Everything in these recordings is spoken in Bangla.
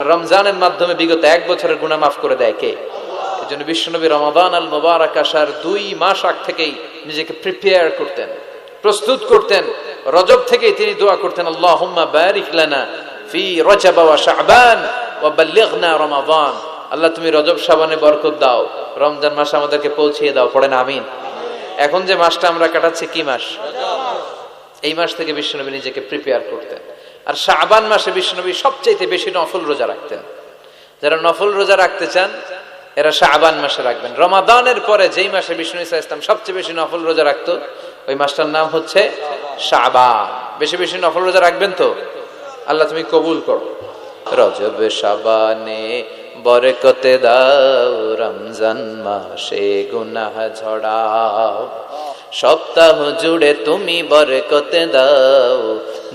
রমজানের মাধ্যমে বিগত এক বছরের গুনাহ মাফ করে দেয় কে? এজন্য বিশ্বনবী রমাদান আল মুবারাক আসার 2 মাস আগ থেকেই নিজেকে প্রিপেয়ার করতেন, প্রস্তুত করতেন। রজব থেকেই তিনি দোয়া করতেন, আল্লাহুম্মা বারিক লানা ফি রজব ওয়া শাবান ওয়া বাল্লিগনা রমাদান। আল্লাহ তুমি রজব শাবানে বরকত দাও, রমজান মাসে আমাদেরকে পৌঁছিয়ে দাও। পড়েন আমিন। এখন যে মাসটা আমরা কাটাচ্ছি কি মাস? এই মাস থেকে বিশ্বনবী নিজেকে প্রিপেয়ার করতেন। আর শাবান মাসে বিশ্বনবী সবচেয়ে বেশি নফল রোজা রাখতেন। যারা নফল রোজা রাখতে চান এরা শাবান মাসে রাখবেন। রমাদানের পরে যেই মাসে বিষ্ণু ইসা ইসলাম সবচেয়ে বেশি নফল রোজা রাখতো ওই মাসটার নাম হচ্ছে শাবান। বেশি বেশি নফল রোজা রাখবেন তো? আল্লাহ তুমি কবুল করো। রজব শাবানে বরকতে দাও, রমজান মাসে গুনাহ ঝড়াও, সপ্তাহ জুড়ে তুমি বরকতে দাও,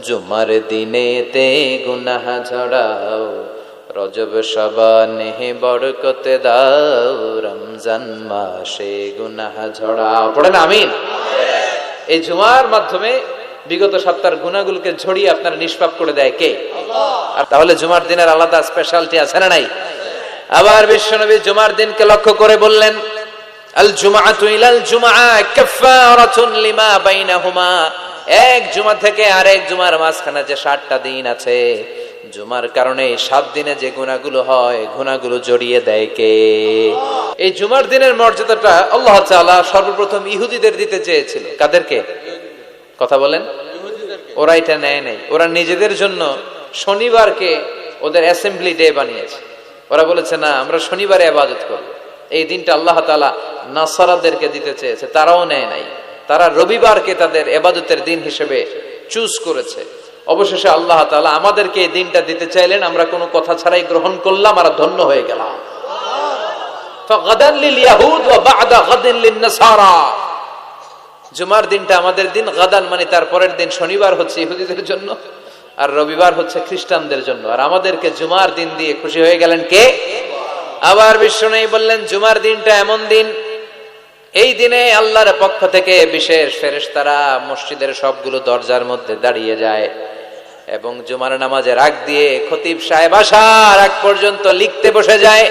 জুমার দিনেতে গুনাহ ঝড়াও, রজব শাবানে বরকতে দাও, রমজান মাসে গুনাহ ঝড়াও। পড়েন আমিন। এই জুমার মাধ্যমে বিগত সপ্তাহের গুনাহগুলোকে ঝরিয়ে আপনার নিষ্পাপ করে দেয় কে? আর তাহলে জুমার দিনের আলাদা স্পেশালিটি আছে না নাই? আবার বিশ্বনবী জুমার দিনকে লক্ষ্য করে বললেন, আল জুমআতু ইলাল জুমআ কাফফারাতুন লিমা বাইনাহুমা। এক জুমা থেকে আরেক জুমার মাঝখানে যে 7টা দিন আছে, জুমার কারণে 7 দিনে যে গুনাহগুলো হয় গুনাহগুলো জড়িয়ে দেয় কে? এই জুমার দিনের মর্যাদাটা আল্লাহ তাআলা সর্বপ্রথম ইহুদিদের দিতে চেয়েছিল। কাদেরকে? কথা বলেন। ওরা এটা নেয় নাই। ওরা নিজেদের জন্য শনিবারকে ওদের অ্যাসেম্বলি ডে বানিয়েছে। ওরা বলেছে না, আমরা শনিবারে ইবাদত করব। এই দিনটা আল্লাহ তাআলা নাসারাদেরকে দিতে চেয়েছে, তারাও নেয় নাই। তারা রবিবারকে তাদের ইবাদতের দিন হিসেবে চুজ করেছে। অবশেষে আল্লাহ তাআলা আমাদেরকে এই দিনটা দিতে চাইলেন, আমরা কোনো কথা ছাড়াই গ্রহণ করলাম আর ধন্য হয়ে গেলাম। ফাগাদান লিল ইয়াহুদ ওয়া বা'দা গাদিন লিন নাসারা। জুমার দিনটা আমাদের দিন, গাদান মানে তার পরের দিন শনিবার হচ্ছে ইহুদিদের জন্য, আর রবিবার হচ্ছে খ্রিস্টানদের জন্য। আর আমাদেরকে জুমার দিন দিয়ে খুশি হয়ে গেলেন কে? আবার বিশ্বনবী বললেন, জুমার দিনটা এমন দিন, এই দিনে আল্লাহর পক্ষ থেকে বিশেষ ফেরেশতারা মসজিদের সবগুলো দরজার মধ্যে দাঁড়িয়ে যায় এবং জুমার নামাজের আগ দিয়ে খতিব সাহেব আসার আগ পর্যন্ত লিখতে বসে যায়।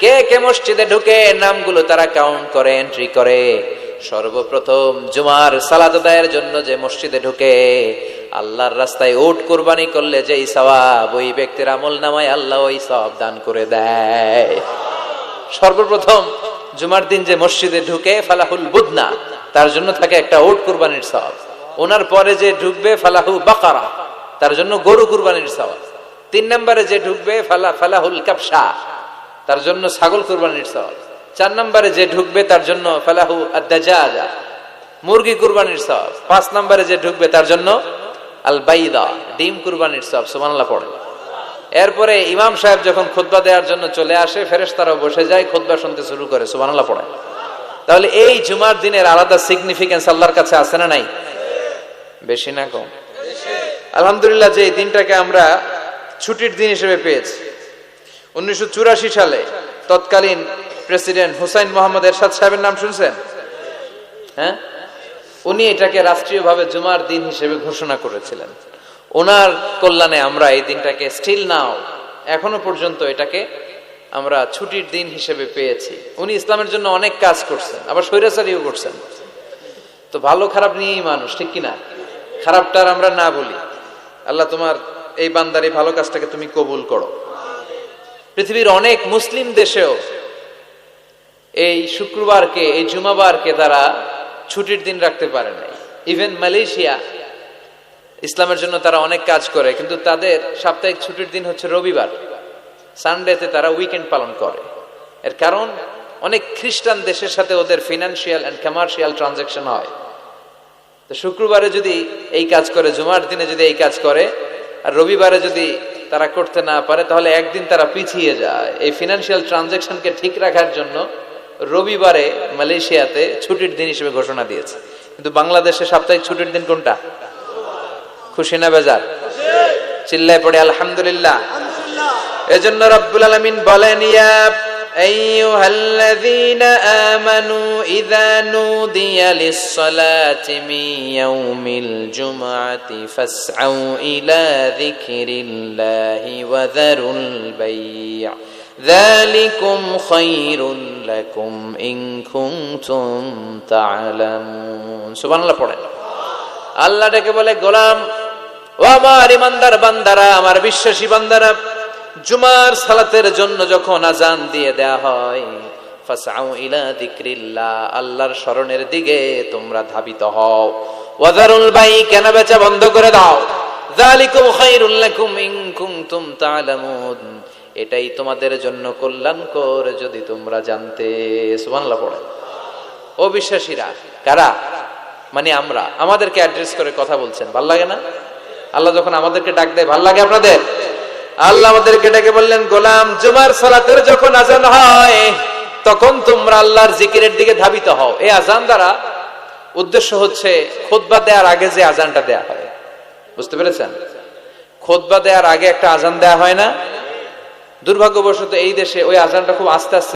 কে কে মসজিদে ঢুকে নামগুলো তারা কাউন্ট করে, এন্ট্রি করে। সর্বপ্রথম জুমার সালাত আদায়ের জন্য যে মসজিদে ঢুকে, আল্লাহর রাস্তায় উট কুরবানি করলে যেই সওয়াব, ওই ব্যক্তির আমলনামায় আল্লাহ ওই সওয়াব দান করে দেয়। সর্বপ্রথম জুমার দিন যে মসজিদে ঢুকে ফালাহুল বুদনা, তার জন্য থাকে একটা উট কুরবানির সওয়াব। ওনার পরে যে ঢুকবে ফালাহু বাকারা, তার জন্য গরু কুরবানির সওয়াব। 3 নম্বরে যে ঢুকবে ফালাহুল কাবশা, তার জন্য ছাগল কুরবানির সওয়াব। 4 নম্বরে যে ঢুকবে তার জন্য ফালাহু আদ-দাজাজা, মুরগি কুরবানির সওয়াব। 5 নম্বরে যে ঢুকবে তার জন্য আল বাইদা, ডিম কুরবানির সওয়াব। সুবহানাল্লাহ পড়ে। এরপরে ইমাম সাহেব যখন খুতবা দেওয়ার জন্য চলে আসে, ফেরেশতারাও বসে যায়, খুতবা শুনতে শুরু করে। সুবহানাল্লাহ পড়ে। তাহলে এই জুমার দিনের আলাদা সিগনিফিকেন্স আল্লাহর কাছে আছে না নাই? বেশি না কম? আলহামদুলিল্লাহ যে এই দিনটাকে আমরা ছুটির দিন হিসেবে পেয়েছি। 1984 সালে তৎকালীন প্রেসিডেন্ট হুসাইন মোহাম্মদ এরশাদ সাহেবের নাম শুনছেন? হ্যাঁ, উনি এটাকে রাষ্ট্রীয়ভাবে জুমার দিন হিসেবে ঘোষণা করেছিলেন। ওনার কল্যাণে আমরা এই দিনটাকে স্টিল নাও, এখনো পর্যন্ত এটাকে আমরা ছুটির দিন হিসেবে পেয়েছি। উনি ইসলামের জন্য অনেক কাজ করছেন, আবার স্বৈরাচারীও করছেন। তো ভালো খারাপ নিয়েই মানুষ, ঠিক কিনা? খারাপটার আমরা না বলি। আল্লাহ তোমার এই বান্দার এই ভালো কাজটাকে তুমি কবুল করো। পৃথিবীর অনেক মুসলিম দেশেও এই শুক্রবারকে, এই জুমাবারকে তারা ছুটির দিন রাখতে পারে নাই। ইভেন মালয়েশিয়া, ইসলামের জন্য তারা অনেক কাজ করে, কিন্তু তাদের সাপ্তাহিক ছুটির দিন হচ্ছে রবিবার। সানডেতে তারা উইকেন্ড পালন করে। এর কারণ অনেক খ্রিস্টান দেশের সাথে ওদের ফিনান্সিয়াল এন্ড কমার্শিয়াল ট্রানজাকশন হয়। তো শুক্রবারে যদি এই কাজ করে, জুমার দিনে যদি এই কাজ করে, আর রবিবারে যদি তারা করতে না পারে, তাহলে একদিন তারা পিছিয়ে যায়। এই ফিনান্সিয়াল ট্রানজাকশনকে ঠিক রাখার জন্য রবিবারে মালয়েশিয়াতে ছুটির দিন হিসেবে ঘোষণা দিয়েছে। কিন্তু বাংলাদেশে সাপ্তাহিক ছুটির দিন কোনটা? খুশি না বেজার? চিল্লায় পড়ে আলহামদুলিল্লাহ। এজন্য রব্বুল আলামিন বলেন, ইয়া আইয়ুহাল্লাযীনা আমানু ইযা নুদিয়া লিস-সালাতি মিন ইয়াউমিল জুমআতি ফাসআউ ইলা যিকরিল্লাহি ওয়া যারুল বাই', যালিকুম খায়রুল লাকুম ইন কুনতুম তা'লামুন। সুবহানাল্লাহ পড়েন। আল্লাহ ডেকে বলে, গোলাম ও আমার ইমানদার বান্দারা, আমার বিশ্বাসী বান্দারা, জুমার সালাতের জন্য যখন আজান দিয়ে দেয়া হয়, ফাসআউ ইলা যিকরিল্লাহ, আল্লাহর স্মরণের দিকে তোমরা ধাবিত হও। ওয়া যারুল বাই', কেনা বেচা বন্ধ করে দাও। যালিকুম খায়রুল লাকুম ইন কুনতুম তা'লামুন, এটাই তোমাদের জন্য কল্যাণকর যদি তোমরা জানতে। সুবহানাল্লাহ পড়ে। ও বিশ্বাসীরা, কারা? মানে আমরা, আমাদেরকে অ্যাড্রেস করে কথা বলছেন, ভাল লাগে না? আল্লাহ যখন আমাদেরকে ডাক দেয়, ভাল লাগে আপনাদের? আল্লাহ আমাদেরকে ডেকে বললেন, গোলাম জুমার সালাতের যখন আজান হয় তখন তোমরা আল্লাহর জিকিরের দিকে ধাবিত হও। এই আজান দ্বারা উদ্দেশ্য হচ্ছে খুতবা দেওয়ার আগে যে আজানটা দেয়া হয়, বুঝতে পেরেছেন? খুতবা দেওয়ার আগে একটা আজান দেয়া হয় না? দুর্ভাগ্যবশত এই দেশে ওই আজানটা খুব আস্তে আস্তে